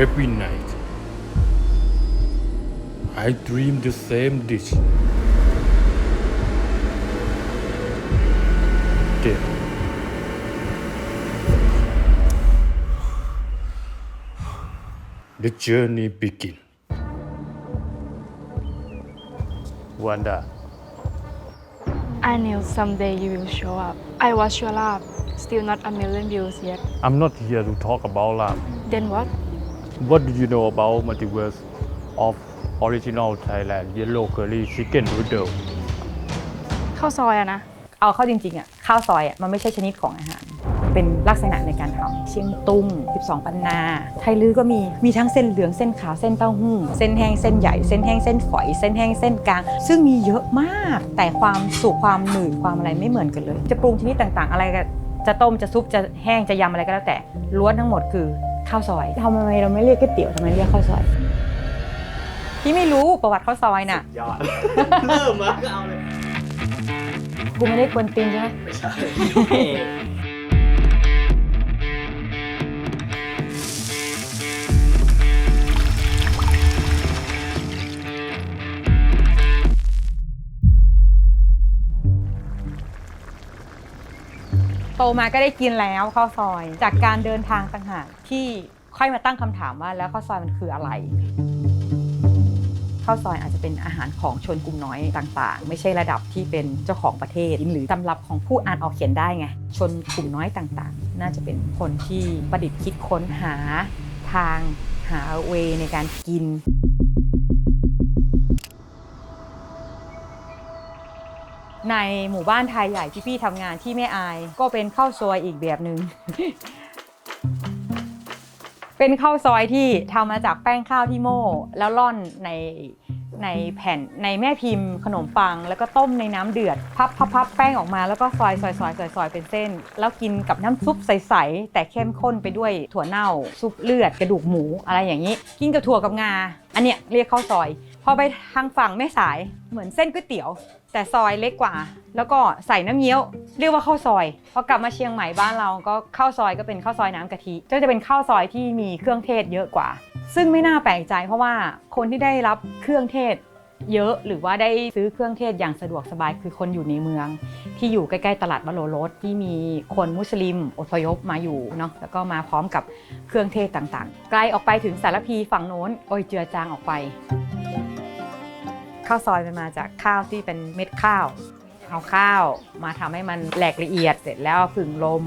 Every night, I dream the same dish. Then, the journey begins. Wanda, I knew someday you will show up. I watched your love. Still not a million views yet. I'm not here to talk about love. Then what? What do you know about multiverse of original Thailand yellow curry chicken noodle? ข้าวซอยอะนะ เอาเข้าจริงๆอ่ะข้าวซอยอ่ะมันไม่ใช่ชนิดของอาหาร เป็นลักษณะในการทำเชียงตุ้ง12ปันนาไทยลือก็มีทั้งเส้นเหลืองเส้นขาวเส้นเต้าหู้เส้นแห้งเส้นใหญ่เส้นแห้งเส้นฝอยเส้นแห้งเส้นกลางซึ่งมีเยอะมากแต่ความสุกความหนืดความอะไรไม่เหมือนกันเลย จะปรุงชนิดต่างๆอะไรก็จะต้มจะซุปจะแห้งจะยำอะไรก็แล้วแต่ล้วนทั้งหมดคือข้าวซอยทำไมเราไม่เรียกก๋วยเตี๋ยวทำไมเรียกข้าวซอยพี่ไม่รู้ประวัติข้าวซอยน่ะ ยอด เริ่มมาก็เอาเลย กูไม่ได้กวนตีนใช่ไหม ไม่ใช่ โตมาก็ได้กินแล้วข้าวซอยจากการเดินทางต่างหากที่ค่อยมาตั้งคำถามว่าแล้วข้าวซอยมันคืออะไรข้าวซอยอาจจะเป็นอาหารของชนกลุ่มน้อยต่างๆไม่ใช่ระดับที่เป็นเจ้าของประเทศหรือตำรับของผู้อ่านออกเขียนได้ไงชนกลุ่มน้อยต่างๆน่าจะเป็นคนที่ประดิษฐ์คิดค้นหาทางหาเวในการกินในหมู่บ้านไทยใหญ่ที่พี่ทำงานที่แม่อายก็เป็นข้าวซอยอีกแบบหนึ่ง เป็นข้าวซอยที่ทำมาจากแป้งข้าวที่โม่แล้วร่อนในแผ่นในแม่พิมพ์ขนมปังแล้วก็ต้มในน้ำเดือดพับแป้งออกมาแล้วก็ซอยเป็นเส้นแล้วกินกับน้ำซุปใสๆแต่เข้มข้นไปด้วยถั่วเน่าซุปเลือดกระดูกหมูอะไรอย่างนี้กินกับถั่วกับงาอันเนี้ยเรียกข้าวซอยพอไปทางฝั่งแม่สายเหมือนเส้นก๋วยเตี๋ยวแต่ซอยเล็กกว่าแล้วก็ใส่น้ำเงี้ยวเรียกว่าข้าวซอยพอกลับมาเชียงใหม่บ้านเราก็ข้าวซอยก็เป็นข้าวซอยน้ำกะทิก็จะเป็นข้าวซอยที่มีเครื่องเทศเยอะกว่าซึ่งไม่น่าแปลกใจเพราะว่าคนที่ได้รับเครื่องเทศเยอะหรือว่าได้ซื้อเครื่องเทศอย่างสะดวกสบายคือคนอยู่ในเมืองที่อยู่ใกล้ๆตลาดวโรรสที่มีคนมุสลิมอพยพมาอยู่เนาะแล้วก็มาพร้อมกับเครื่องเทศต่างๆไกลออกไปถึงสารพีฝั่งโน้นโอยเจือจางออกไปข้าวซอยมันมาจากข้าวที่เป็นเม็ดข้าวเอาข้าวมาทำให้มันแหลกละเอียดเสร็จแล้วผึ่งลม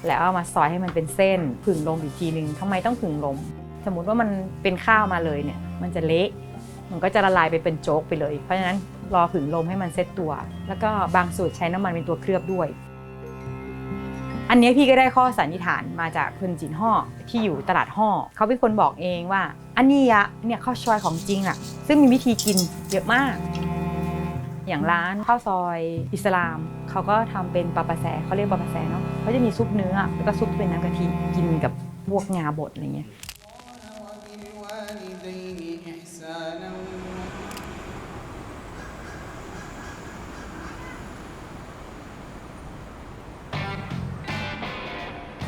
แล้วเอามาซอยให้มันเป็นเส้นผึ่งลมอีกทีนึงทำไมต้องผึ่งลมสมมุติว่ามันเป็นข้าวมาเลยเนี่ยมันจะเละมันก็จะละลายไปเป็นโจ๊กไปเลยเพราะฉะนั้นรอผึ่งลมให้มันเซ็ตตัวแล้วก็บางสูตรใช้น้ำมันเป็นตัวเคลือบด้วยอันนี้พี่ก็ได้ข้อสันนิษฐานมาจากคุณจินห่อที่อยู่ตลาดห่อเขาเป็นคนบอกเองว่าอันนี้เนี่ยข้าวซอยของจริงอ่ะซึ่งมีวิธีกินเยอะมากอย่างร้านข้าวซอยอิสลามเขาก็ทำเป็นปลาปลาแซเขาเรียกปลาปลาแซเนาะเขาจะมีซุปเนื้อแล้วก็ซุปเป็นน้ำกะทิกินกับพวกงาบดอะไรเงี้ย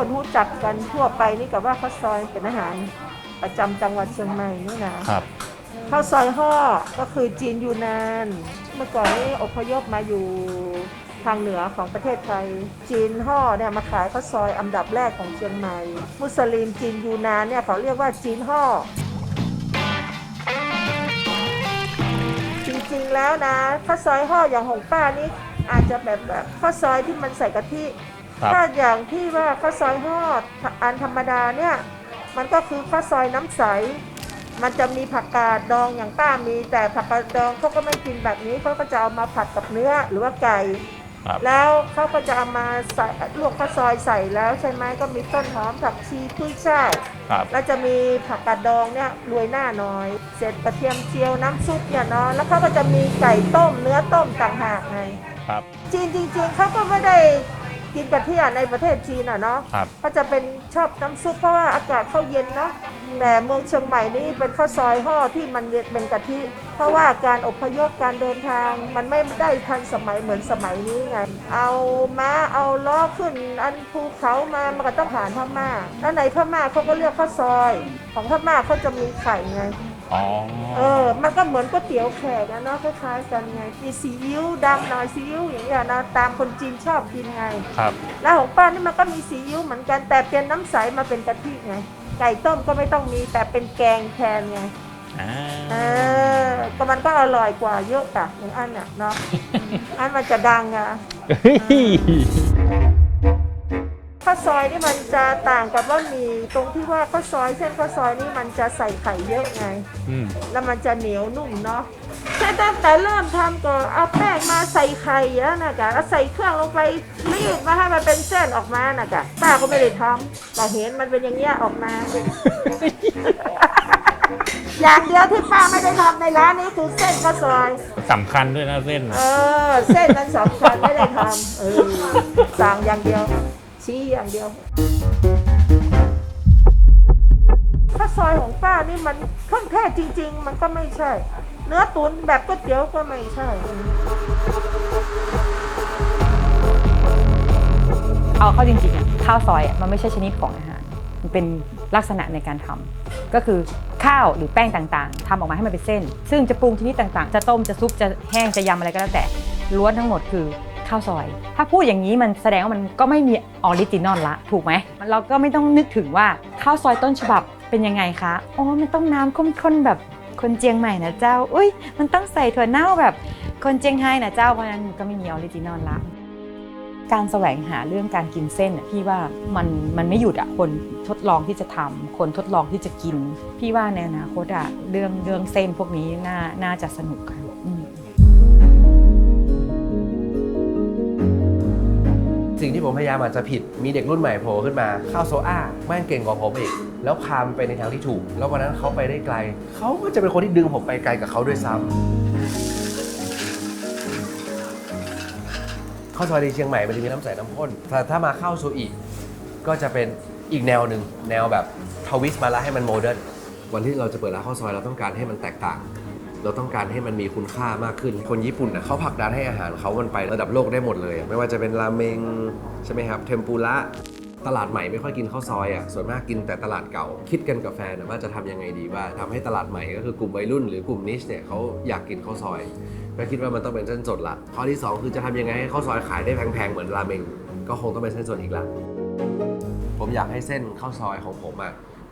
คนรู้จักกันทั่วไปนี่กับว่าข้าวซอยเป็นอาหารประจำจังหวัดเชียงใหม่นี่นะครับ ข้าวซอยห่อก็คือจีนยูนานเมื่อก่อนนี้อพยพมาอยู่ทางเหนือของประเทศไทยจีนห่อเนี่ยมาขายข้าวซอยอันดับแรกของเชียงใหม่มุสลิมจีนยูนานเนี่ยเขาเรียกว่าจีนห่อจริงๆแล้วนะข้าวซอยห่ออย่างของป้านี่อาจจะแบบข้าวซอยที่มันใส่กะทิถ้าอย่างที่ว่าข้าวซอยห่ออันธรรมดาเนี่ยมันก็คือข้าวซอยน้ำใสมันจะมีผักกาดดองอย่างป้ามีแต่ผักกาดดองเขาก็ไม่กินแบบนี้เขาก็จะเอามาผัดกับเนื้อหรือว่าไก่แล้วเขาก็จะเอามาใส่ลวกข้าวซอยใส่แล้วใช่ไหมก็มีต้นหอมผักชีกุ้ยช่ายแล้วจะมีผักกาดดองเนี่ยโรยหน้าหน่อยเสร็จกระเทียมเจียวน้ำซุปเนี่ยเนาะแล้วเขาก็จะมีไก่ต้มเนื้อต้มต่างหากไงจีนจริงๆเขาก็ไม่ได้กินกะทิในประเทศจีนอ่ะเนาะเขาจะเป็นชอบน้ำซุปเพราะว่าอากาศเขาเย็นเนาะ แต่เมืองเชียงใหม่นี่เป็นข้าวซอยห่อที่มันเป็นกะทิเพราะว่าการอพยพการเดินทางมันไม่ได้ทันสมัยเหมือนสมัยนี้ไงเอาม้าเอาล้อขึ้นอันภูเขามามันก็ต้องผ่านพม่าแล้วในพม่าเขาก็เรียกข้าวซอยของพม่าเขาจะมีไข่ไง อ๋อ มันก็เหมือนก๋วยเตี๋ยวแขกนะเนาะคล้ายๆกันไงมีซีอิ๊วดำหน่อยซีอิ๊วอย่างเงี้ยนะตามคนจีนชอบกินไง ครับ แล้วของป้านี่มันก็มีซีอิ๊วเหมือนกันแต่เป็นน้ำใสมาเป็นกะทิไงไก่ต้มก็ไม่ต้องมีแต่เป็นแกงแทนไงก็มันก็อร่อยกว่าเยอะอ่ะอย่างอันน่ะเนาะ อันมันจะดังอ่ะข้าวซอยนี่มันจะต่างกับบะหมี่ตรงที่ว่าข้าวซอยเส้นข้าวซอยนี่มันจะใส่ไข่เยอะไงแล้วมันจะเหนียวนุ่มเนาะใช่ตั้งแต่เริ่มทำก็เอาแป้งมาใส่ไข่แล้วนะจ๊ะแล้วใส่เครื่องลงไปรีดมาให้มันเป็นเส้นออกมานะจ๊ะป้าก็ไม่ได้ทำแต่เห็นมันเป็นอย่างเงี้ยออกมา อย่างเดียวที่ป้าไม่ได้ทำในร้านนี้คือเส้นข้าวซอย สำคัญด้วยนะเส้น เส้นนั้นสำคัญไม่ได้ทำสั่งอย่างเดียวชี้อย่างเดียวข้าวซอยของป้านี่มันเครื่องเทศจริงๆมันก็ไม่ใช่เนื้อตุ๋นแบบก๋วยเตี๋ยวก็ไม่ใช่ เอาเข้าจริงๆข้าวซอยมันไม่ใช่ชนิดของอาหารมันเป็นลักษณะในการทำก็คือข้าวหรือแป้งต่างๆทำออกมาให้มันเป็นเส้นซึ่งจะปรุงชนิดต่างๆจะต้มจะซุปจะแห้งจะยำอะไรก็แล้วแต่ล้วนทั้งหมดคือข้าวซอยถ้าพูดอย่างนี้มันแสดงว่ามันก็ไม่มีออริจินอลละถูกไหมเราก็ไม่ต้องนึกถึงว่าข้าวซอยต้นฉบับเป็นยังไงคะอ๋อมันต้องน้ำข้นๆแบบคนเจียงใหม่นะเจ้าอุ้ยมันต้องใส่ถั่วเน่าแบบคนเจียงไฮ้นะเจ้าเพราะฉะนั้นก็ไม่มีออริจินอลละการแสวงหาเรื่องการกินเส้นพี่ว่ามันไม่หยุดอะคนทดลองที่จะทำคนทดลองที่จะกินพี่ว่าในอนาคตอะเรื่องเส้นพวกนี้น่าจะสนุกค่ะสิ่งที่ผมพยายามอาจจะผิดมีเด็กรุ่นใหม่โผล่ขึ้นมาข้าวโซอ้าแม่งเก่งกว่าผมอีกแล้วพาไปในทางที่ถูกแล้ววันนั้นเขาไปได้ไกลเขาก็จะเป็นคนที่ดึงผมไปไกลกับเขาด้วยซ้ำข้าวซอยในเชียงใหม่มันจะมีน้ำใสน้ำข้นแต่ถ้ามาข้าวโซอิก็จะเป็นอีกแนวหนึ่งแนวแบบทวิสต์มาแล้วให้มันโมเดิร์นวันที่เราจะเปิดร้านข้าวซอยเราต้องการให้มันแตกต่างเราต้องการให้มันมีคุณค่ามากขึ้นคนญี่ปุ่นเขาผลักดันให้อาหารเขามันไประดับโลกได้หมดเลยไม่ว่าจะเป็นราเมงใช่ไหมครับเทมปุระตลาดใหม่ไม่ค่อยกินข้าวซอยส่วนมากกินแต่ตลาดเก่าคิดกันกับแฟนว่าจะทำยังไงดีว่าทำให้ตลาดใหม่ก็คือกลุ่มวัยรุ่นหรือกลุ่มนิชเนี่ยเขาอยากกินข้าวซอยก็คิดว่ามันต้องเป็นเส้นสดละข้อที่2คือจะทำยังไงให้ข้าวซอยขายได้แพงๆเหมือนราเมงก็คงต้องเป็นเส้นสดอีกละผมอยากให้เส้นข้าวซอยของผม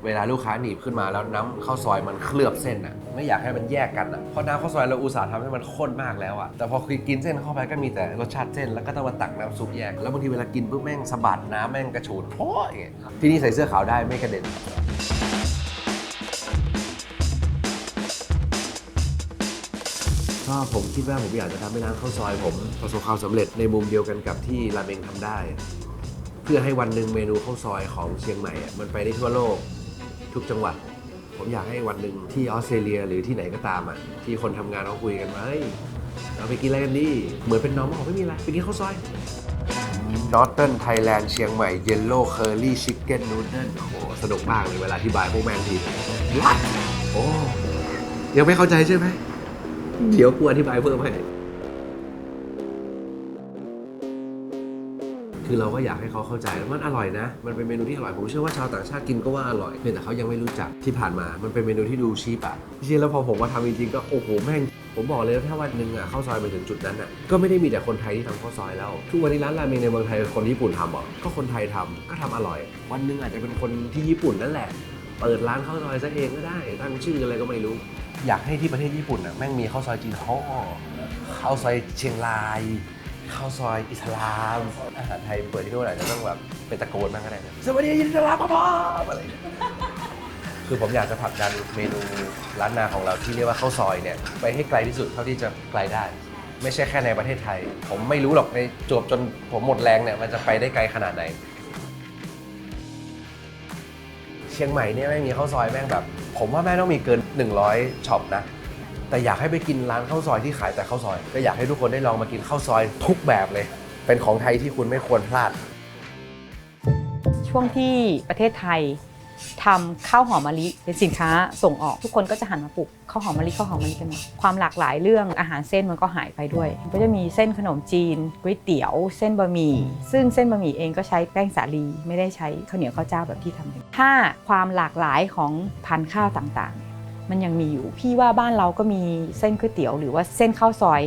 เวลาลูกค้าหนีบขึ้นมาแล้วน้ำข้าวซอยมันเคลือบเส้นไม่อยากให้มันแยกกันเพราะน้ำข้าวซอยเราอุตส่าห์ทำให้มันข้นมากแล้วแต่พอกินเส้นเข้าไปก็มีแต่รสชาติเส้นแล้วก็ต้องมาตักน้ำซุปแยกแล้วบางทีเวลากินปุ๊บแม่งสะบัดน้ำแม่งกระฉูดโผล่อย่างเงี้ยที่นี่ใส่เสื้อขาวได้ไม่กระเด็นก็ผมคิดว่าผมอยากจะทำให้ร้านข้าวซอยผมประสบความสำเร็จในมุมเดียวกันกับที่ราเมงทำได้เพื่อให้วันหนึ่งเมนูข้าวซอยของเชียงใหม่มันไปได้ทั่วโลกทุกจังหวัดผมอยากให้วันหนึ่งที่ออสเตรเลียหรือที่ไหนก็ตามที่คนทำงานเขาคุยกันว่าเฮ้ยเราไปกินอะไรกันดีเหมือนเป็นน้องบอกไม่มีอะไรไปกินข้าวซอย Northern Thailand เชียงใหม่ Yellow Curry Chicken Noodle โอ้โหสนุกมากเลยเวลาอธิบายพวกแม่งทีWhat โอ้ยังไม่เข้าใจใช่ไหมเดี๋ยวกูอธิบายเพิ่มให้คือเราก็อยากให้เขาเข้าใจแล้วมันอร่อยนะมันเป็นเมนูที่อร่อยผมเชื่อว่าชาวต่างชาติกินก็ว่าอร่อยเพียงแต่เขายังไม่รู้จักที่ผ่านมามันเป็นเมนูที่ดูชีพจริงๆแล้วพอผมมาทำจริงๆก็โอ้โหแม่งผมบอกเลยถ้าวันหนึ่งข้าวซอยไปถึงจุดนั้นก็ไม่ได้มีแต่คนไทยที่ทำข้าวซอยแล้วทุกวันนี้ร้านราเมงในเมืองไทยคนญี่ปุ่นทำก็คนไทยทำก็ทำอร่อยวันหนึ่งอาจจะเป็นคนที่ญี่ปุ่นนั่นแหละเปิดร้านข้าวซอยซะเองก็ได้ตั้งชื่ออะไรก็ไม่รู้อยากให้ที่ประเทศญี่ปุ่นแม่งมีข้าวซอยจีนฮ่อข้าวซอยเชียงรายข้าวซอยอิสลามอาหารไทยเปิดที่นู่นอาจจะต้องแบบเป็นตะโกนบ้างก็ได้นะสวัสดีอิสลามพ่ออะไรคือผมอยากจะผลักดันเมนูร้านนาของเราที่เรียกว่าข้าวซอยเนี่ยไปให้ไกลที่สุดเท่าที่จะไกลได้ไม่ใช่แค่ในประเทศไทยผมไม่รู้หรอกในจวบจนผมหมดแรงเนี่ยมันจะไปได้ไกลขนาดไหนเชียงใหม่เนี่ยแม่งมีข้าวซอยแม่งแบบผมว่าแม่งต้องมีเกิน100ช็อปนะแต่อยากให้ไปกินร้านข้าวซอยที่ขายแต่ข้าวซอยก็อยากให้ทุกคนได้ลองมากินข้าวซอยทุกแบบเลยเป็นของไทยที่คุณไม่ควรพลาดช่วงที่ประเทศไทย ทำข้าวหอมมะลิเป็นสินค้าส่งออกทุกคนก็จะหันมาปลูกข้าวหอมมะลิกันหมดความหลากหลายเรื่องอาหารเส้นมันก็หายไปด้วยมันก็จะมีเส้นขนมจีนก๋วยเตี๋ยวเส้นบะหมี่ซึ่งเส้นบะหมี่เองก็ใช้แป้งสาลีไม่ได้ใช้ข้าวเหนียวข้าวเจ้าแบบที่ทำกันถ้าความหลากหลายของพันธุ์ข้าวต่างๆมันยังมีอยู่พี่ว่าบ้านเราก็มีเส้นก๋วยเตี๋ยวหรือว่าเส้นข้าวซอย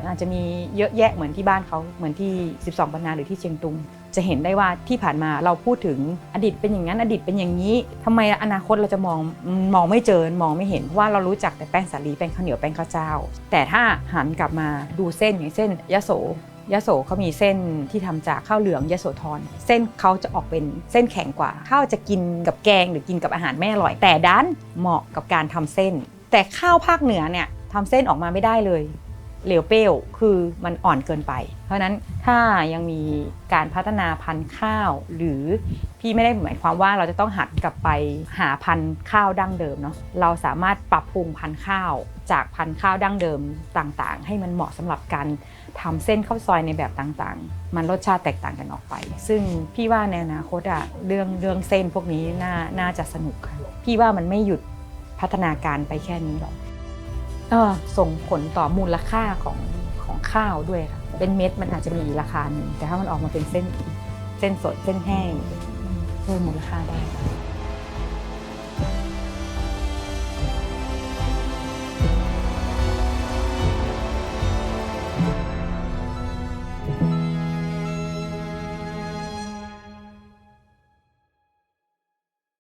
อาจจะมีเยอะแยะเหมือนที่บ้านเขาเหมือนที่12 บรรนาหรือที่เชียงตุงจะเห็นได้ว่าที่ผ่านมาเราพูดถึงอดีตเป็นอย่างนั้นอดีตเป็นอย่างนี้ทำไมอนาคตเราจะมองไม่เจอมองไม่เห็นเพราะว่าเรารู้จักแต่แป้งสาลีแป้งข้าวเหนียวแป้งข้าวเจ้าแต่ถ้าหันกลับมาดูเส้นอย่างเส้นยโสเขามีเส้นที่ทำจากข้าวเหลืองยโสธรเส้นเขาจะออกเป็นเส้นแข็งกว่าข้าวจะกินกับแกงหรือกินกับอาหารไม่อร่อยแต่ด้านเหมาะกับการทำเส้นแต่ข้าวภาคเหนือเนี่ยทำเส้นออกมาไม่ได้เลยเหลวเปรี้ยวคือมันอ่อนเกินไปเพราะนั้นถ้ายังมีการพัฒนาพันธุ์ข้าวหรือพี่ไม่ได้หมายความว่าเราจะต้องหันกลับไปหาพันธุ์ข้าวดั้งเดิมเนาะเราสามารถปรับปรุงพันธุ์ข้าวจากพันธุ์ข้าวดั้งเดิมต่างๆให้มันเหมาะสำหรับการทำเส้นข้าวซอยในแบบต่างๆมันรสชาติแตกต่างกันออกไปซึ่งพี่ว่าในอนาคตอะเรื่องเส้นพวกนี้น่าจะสนุกค่ะพี่ว่ามันไม่หยุดพัฒนาการไปแค่นี้หรอกส่งผลต่อมูลค่าของข้าวด้วยค่ะเป็นเม็ดมันอาจจะมีราคาหนึ่งแต่ถ้ามันออกมาเป็นเส้นสดเส้นแห้งเพิ่มมูลค่าได้